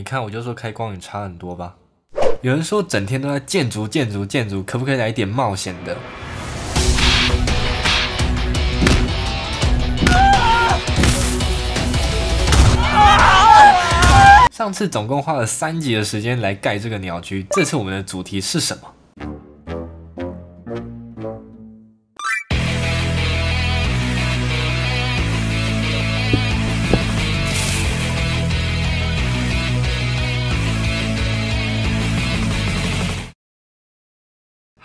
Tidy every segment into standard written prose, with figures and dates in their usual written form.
看我就说开光影差很多吧。有人说整天都在建筑，可不可以来一点冒险的？上次总共花了3集的时间来盖这个鸟居，这次我们的主题是什么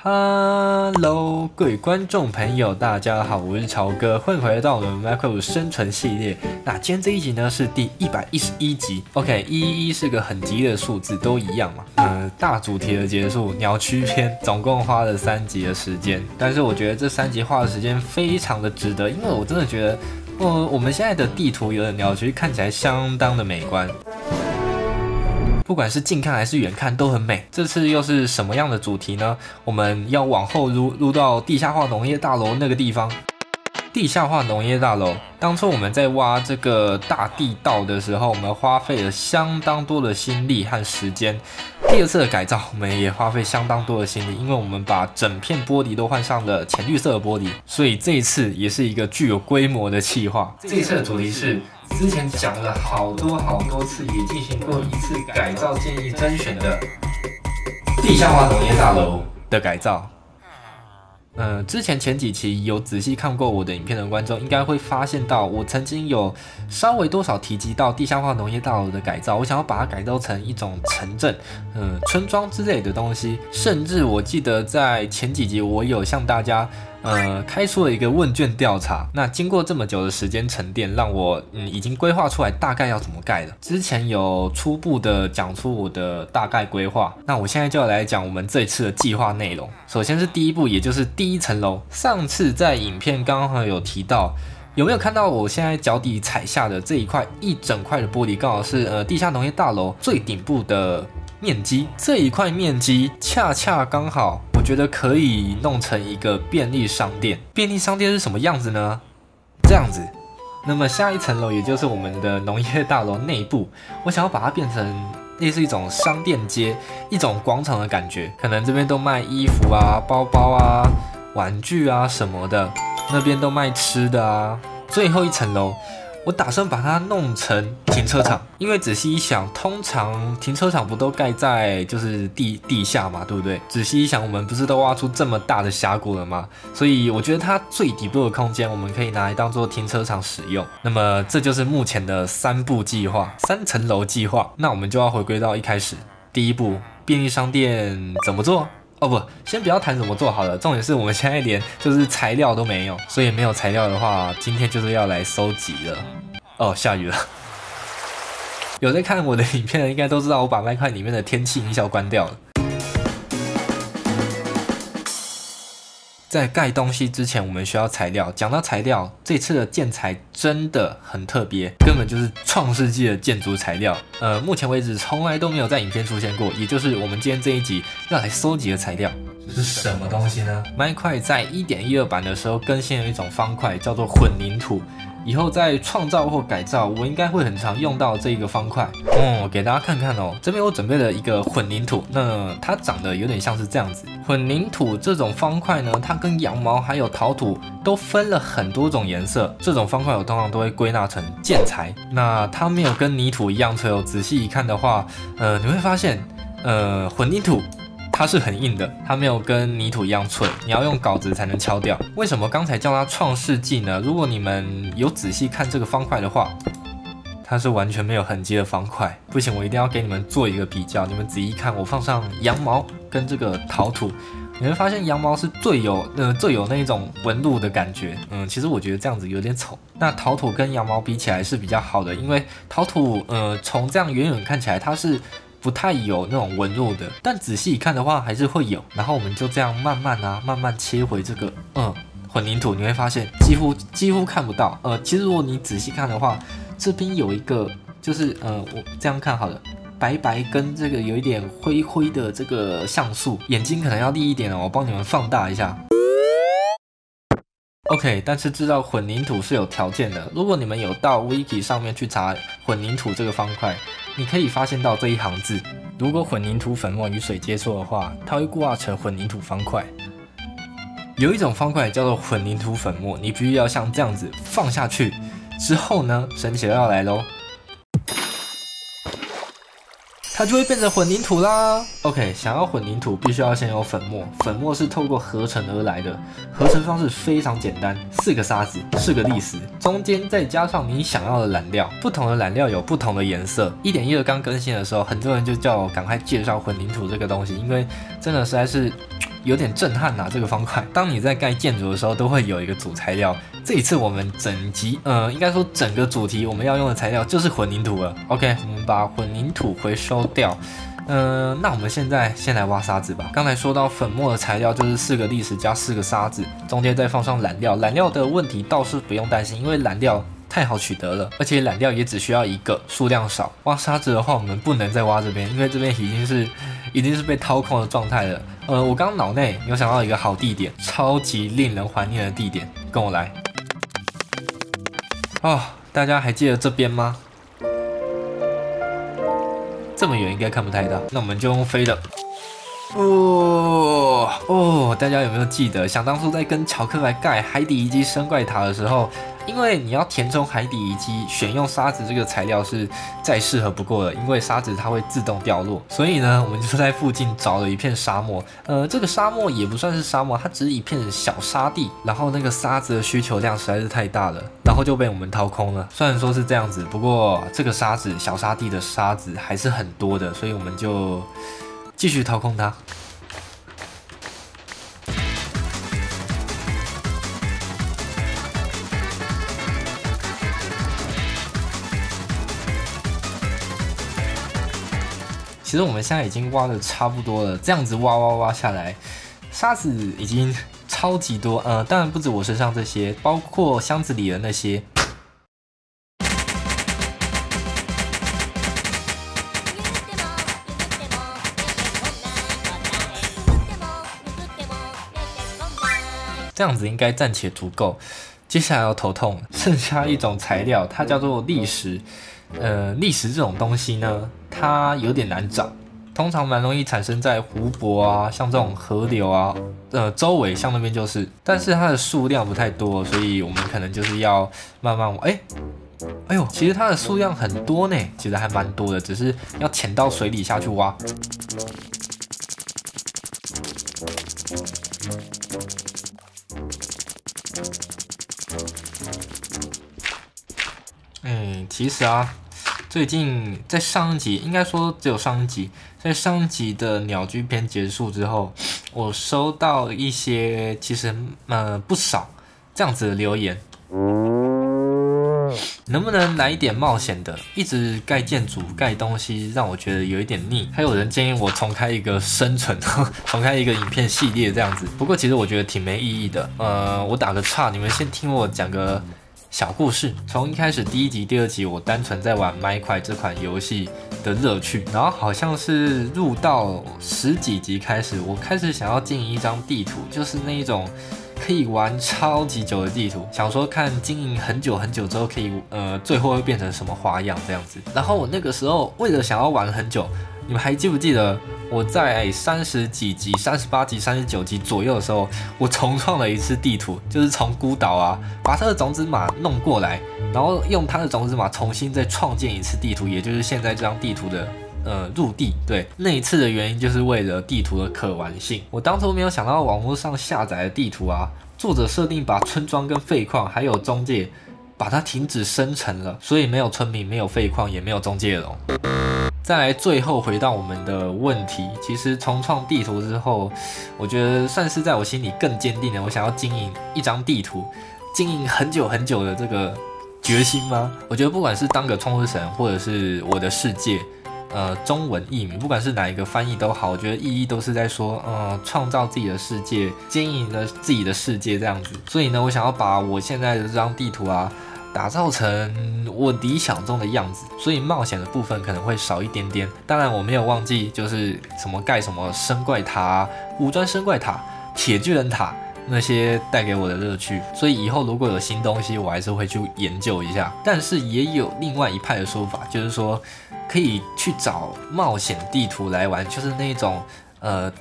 ？Hello， 各位观众朋友，大家好，我是朝哥，欢迎回到我们 Minecraft 生存系列。那今天这一集呢是第111集。OK，111是个很吉利的数字，都一样嘛。大主题的结束，鸟区篇总共花了3集的时间，但是我觉得这3集花的时间非常的值得，因为我真的觉得，我们现在的地图有的鸟区看起来相当的美观。不管是近看还是远看都很美。这次又是什么样的主题呢？我们要往后撸到地下化农业大楼那个地方。地下化农业大楼，当初我们在挖这个大地道的时候，我们花费了相当多的心力和时间。第二次的改造，我们也花费相当多的心力，因为我们把整片玻璃都换上了浅绿色的玻璃，所以这一次也是一个具有规模的企划。这一次的主题是之前讲了好多次，也进行过一次改造建议甄选的地下化农业大楼的改造。之前前几期有仔细看过我的影片的观众，应该会发现到我曾经有稍微多少提及到地下化农业大楼的改造，我想要把它改造成一种城镇、村庄之类的东西。甚至我记得在前几集我有向大家开出了一个问卷调查。那经过这么久的时间沉淀，让我已经规划出来大概要怎么盖了。之前有初步的讲出我的大概规划，那我现在就要来讲我们这一次的计划内容。首先是第一步，也就是第1层楼。上次在影片刚好有提到，有没有看到我现在脚底踩下的这一整块的玻璃，刚好是地下农业大楼最顶部的面积。这一块面积恰恰刚好，我觉得可以弄成一个便利商店。便利商店是什么样子呢？这样子。那么下一层楼，也就是我们的农业大楼内部，我想要把它变成类似一种商店街，一种广场的感觉。可能这边都卖衣服啊、包包啊、玩具啊什么的，那边都卖吃的啊。最后1层楼，我打算把它弄成停车场，因为仔细一想，通常停车场不都盖在就是地下嘛，对不对？仔细一想，我们不是都挖出这么大的峡谷了吗？所以我觉得它最底部的空间，我们可以拿来当做停车场使用。那么这就是目前的3步计划，3层楼计划。那我们就要回归到一开始，第一步，便利商店怎么做？哦不，先不要谈怎么做好了，重点是我们现在连就是材料都没有，所以没有材料的话，今天就是要来收集了。哦，下雨了。有在看我的影片的应该都知道，我把麦块里面的天气音效关掉了。在盖东西之前，我们需要材料。讲到材料，这次的建材真的很特别，根本就是创世纪的建筑材料。目前为止从来都没有在影片出现过，也就是我们今天这一集要来收集的材料。这是什么东西呢？麦块在 1.12 版的时候更新了一种方块，叫做混凝土。以后在创造或改造，我应该会很常用到这个方块。给大家看看哦，这边我准备了一个混凝土，那它长得有点像是这样子。混凝土这种方块呢，它跟羊毛还有陶土都分了很多种颜色。这种方块我通常都会归纳成建材。那它没有跟泥土一样脆哦，仔细一看的话，你会发现，混凝土它是很硬的，它没有跟泥土一样脆，你要用镐子才能敲掉。为什么刚才叫它创世纪呢？如果你们有仔细看这个方块的话，它是完全没有痕迹的方块。不行，我一定要给你们做一个比较。你们仔细看，我放上羊毛跟这个陶土，你会发现羊毛是最有那一种纹路的感觉。其实我觉得这样子有点丑。那陶土跟羊毛比起来是比较好的，因为陶土从这样远远看起来它是不太有那种纹路的，但仔细一看的话还是会有。然后我们就这样慢慢切回这个混凝土，你会发现几乎看不到。其实如果你仔细看的话，这边有一个就是我这样看好了，白白跟这个有一点灰灰的这个像素，眼睛可能要利一点哦，我帮你们放大一下。OK， 但是制造混凝土是有条件的。如果你们有到 Wiki 上面去查混凝土这个方块，你可以发现到这一行字：如果混凝土粉末与水接触的话，它会固化成混凝土方块。有一种方块叫做混凝土粉末，你必须要像这样子放下去之后呢，神奇的要来咯。它就会变成混凝土啦。OK， 想要混凝土，必须要先有粉末。粉末是透过合成而来的，合成方式非常简单，4个沙子，4个砾石，中间再加上你想要的染料。不同的染料有不同的颜色。1.12刚更新的时候，很多人就叫我赶快介绍混凝土这个东西，因为真的实在是有点震撼呐，这个方块。当你在盖建筑的时候，都会有一个主材料。这一次我们整集，应该说整个主题我们要用的材料就是混凝土了。OK， 我们把混凝土回收掉。那我们现在先来挖沙子吧。刚才说到粉末的材料就是4个砾石加4个沙子，中间再放上染料。染料的问题倒是不用担心，因为染料太好取得了，而且染料也只需要1个，数量少。挖沙子的话，我们不能再挖这边，因为这边已经是被掏空的状态了。我刚脑内有想到一个好地点，超级令人怀念的地点，跟我来。大家还记得这边吗？这么远应该看不太到，那我们就用飞的。大家有没有记得，想当初在跟乔克来盖海底遗迹深怪塔的时候，因为你要填充海底遗迹，选用沙子这个材料是再适合不过的，因为沙子它会自动掉落，所以呢，我们就在附近找了一片沙漠。这个沙漠也不算是沙漠，它只是一片小沙地，然后那个沙子的需求量实在是太大了，然后就被我们掏空了。虽然说是这样子，不过这个沙子小沙地的沙子还是很多的，所以我们就继续掏空它。其实我们现在已经挖的差不多了，这样子挖下来，沙子已经超级多。当然不止我身上这些，包括箱子里的那些。这样子应该暂且足够。接下来要头痛，剩下一种材料，它叫做砾石。砾石这种东西呢，它有点难找，通常蛮容易产生在湖泊啊，像这种河流啊，周围，像那边就是，但是它的数量不太多，所以我们可能就是要慢慢挖。哎呦，其实它的数量很多呢，其实还蛮多的，只是要潜到水里下去挖。其实啊，最近在上一集，应该说只有上一集，在上一集的鸟居篇结束之后，我收到一些其实不少这样子的留言，能不能来一点冒险的？一直盖建筑、盖东西，让我觉得有一点腻。还有人建议我重开一个生存，重开一个影片系列这样子。不过其实我觉得挺没意义的。我打个岔，你们先听我讲个小故事。从一开始第1集、第2集，我单纯在玩麦块这款游戏的乐趣，然后好像是入到10几集开始，我开始想要经营一张地图，就是那一种可以玩超级久的地图，想说看经营很久很久之后可以最后会变成什么花样这样子。然后我那个时候为了想要玩很久，你们还记不记得我在30几集、38集、39集左右的时候，我重创了一次地图，就是从孤岛啊把它的种子码弄过来，然后用它的种子码重新再创建一次地图，也就是现在这张地图的入地。对，那一次的原因就是为了地图的可玩性。我当初没有想到网络上下载的地图啊，作者设定把村庄跟废矿还有中介把它停止生成了，所以没有村民，没有废矿，也没有中介了。再来，最后回到我们的问题，其实重创地图之后，我觉得算是在我心里更坚定了我想要经营一张地图，经营很久很久的这个决心吗？我觉得不管是当个创世神，或者是我的世界，中文译名，不管是哪一个翻译都好，我觉得意义都是在说，创造自己的世界，经营了自己的世界这样子。所以呢，我想要把我现在的这张地图啊，打造成我理想中的样子，所以冒险的部分可能会少一点点。当然，我没有忘记就是什么盖什么深怪塔、武装深怪塔、铁巨人塔，那些带给我的乐趣，所以以后如果有新东西，我还是会去研究一下。但是也有另外一派的说法，就是说可以去找冒险地图来玩，就是那种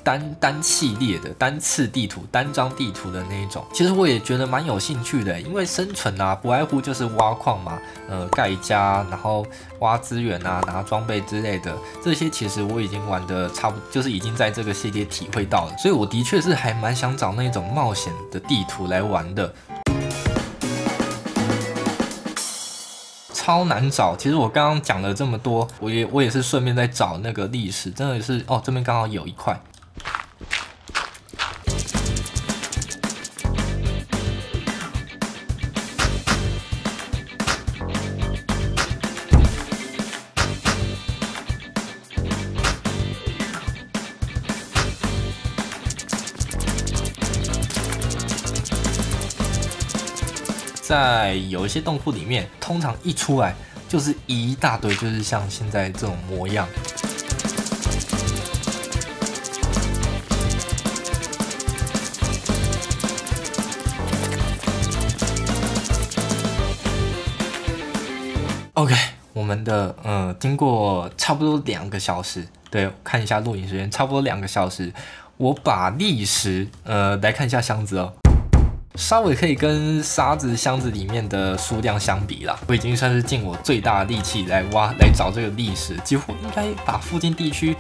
单系列的单次地图、单张地图的那一种。其实我也觉得蛮有兴趣的，因为生存啊，不外乎就是挖矿嘛，盖家，然后挖资源啊，拿装备之类的，这些其实我已经玩的差不多，就是已经在这个系列体会到了，所以我的确是还蛮想找那种冒险的地图来玩的。超难找，其实我刚刚讲了这么多，我也是顺便在找那个历史，真的是哦，这边刚好有一块。在有一些洞窟里面，通常一出来就是一大堆，就是像现在这种模样。OK， 我们的经过差不多2个小时，对，看一下录影时间，差不多2个小时，我把砾石来看一下箱子哦。稍微可以跟沙子箱子里面的数量相比啦，我已经算是尽我最大的力气来找这个砾石，几乎应该把附近地区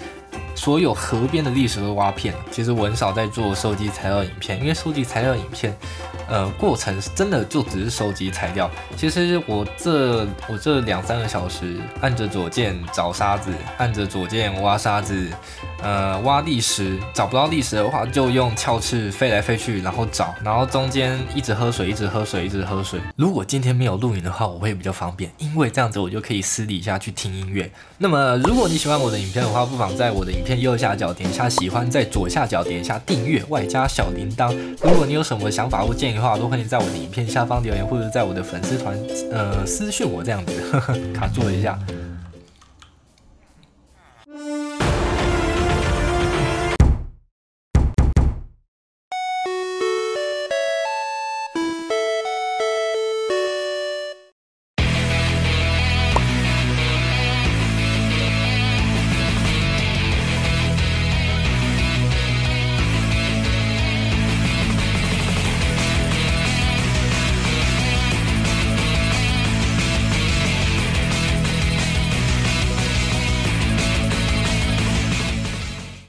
所有河边的砾石都挖遍了。其实我很少在做收集材料影片，因为收集材料影片，过程真的就只是收集材料。其实我这2、3个小时，按着左键找沙子，按着左键挖沙子，挖砾石，找不到砾石的话，就用鞘翅飞来飞去，然后找，然后中间一直喝水，一直喝水，一直喝水。如果今天没有录影的话，我会比较方便，因为这样子我就可以私底下去听音乐。那么如果你喜欢我的影片的话，不妨在我的影片右下角点一下喜欢，在左下角点一下订阅，外加小铃铛。如果你有什么想法或建议的话，都欢迎在我的影片下方留言，或者在我的粉丝团私讯我这样子。卡住了一下。